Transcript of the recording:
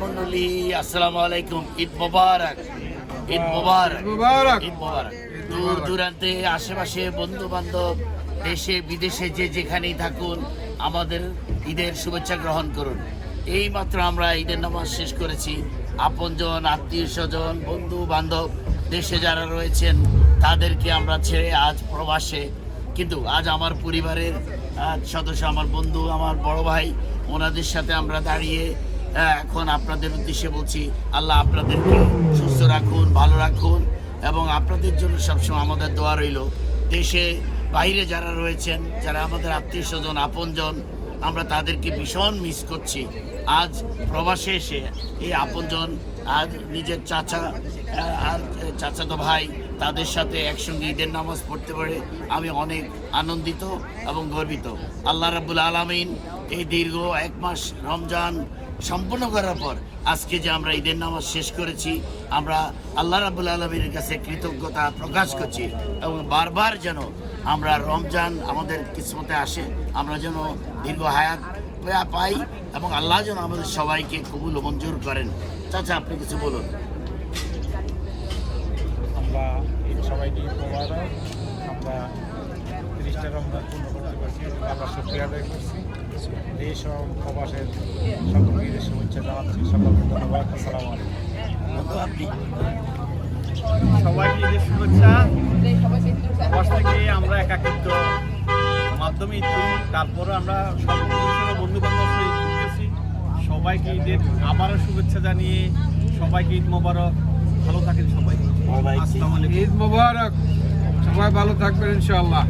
মন্ডলী আসসালামু আলাইকুম। ঈদ মোবারক, ঈদ মোবারক, ঈদ মোবারক। দূর দূরান্তে আশেপাশে বন্ধু বান্ধব দেশে বিদেশে যে যেখানেই থাকুন আমাদের ঈদের শুভেচ্ছা গ্রহণ করুন। এই মাত্র আমরা ঈদের নামাজ শেষ করেছি। আপনজন, আত্মীয় স্বজন, বন্ধু বান্ধব দেশে যারা রয়েছেন তাদেরকে আমরা ছেড়ে আজ প্রবাসে, কিন্তু আজ আমার পরিবারের সদস্য, আমার বন্ধু, আমার বড় ভাই, ওনাদের সাথে আমরা দাঁড়িয়ে এখন আপনাদের উদ্দেশ্যে বলছি, আল্লাহ আপনাদেরকে সুস্থ রাখুন, ভালো রাখুন এবং আপনাদের জন্য সবসময় আমাদের দোয়া রইল। দেশে বাইরে যারা রয়েছেন, যারা আমাদের আত্মীয় স্বজন, আপনজন, আমরা তাদেরকে ভীষণ মিস করছি। আজ প্রবাসে এসে এই আপনজন আর নিজের চাচা আর চাচাতো ভাই তাদের সাথে একসঙ্গে ঈদের নামাজ পড়তে পারে আমি অনেক আনন্দিত এবং গর্বিত। আল্লাহ রাব্বুল আলামিন এই দীর্ঘ 1 মাস রমজান সম্পূর্ণ করার পর আজকে যে আমরা ঈদের নামাজ শেষ করেছি, আমরা আল্লাহ রাব্বুল আলামিনের কাছে কৃতজ্ঞতা প্রকাশ করছি এবং বারবার যেন আমরা রমজান আমাদের কিসমতে আসে, আমরা যেন দীর্ঘ হায়াত পাই এবং আল্লাহ যেন আমাদের সবাইকে কবুল ও মঞ্জুর করেন। চাচা, আপনি কিছু বলুন। আমরা সবাইকে মোবারক। আমরা 30টা রমজান পূর্ণ করতে পারছি, আমরা শুকরিয়া আদায় করছি। দেশ ও প্রবাসের সকলকে ঈদের শুভেচ্ছা জানাচ্ছি। সকলকে ধন্যবাদ। আসসালামু আলাইকুম। আপনি সবাইকে ঈদের শুভেচ্ছা। প্রবাস থেকে আমরা একাকিত্ব মাধ্যমে ঈদ করি, তারপরে আমরা বন্ধু বান্ধব ঈদ করতেছি। সবাইকে ঈদের আবারও শুভেচ্ছা জানিয়ে সবাইকে ঈদ মোবারক। ভালো থাকেন সবাই। সবাই আসসালামু আলাইকুম। ঈদ মোবারক, সবাই ভালো থাকবেন ইনশাআল্লাহ।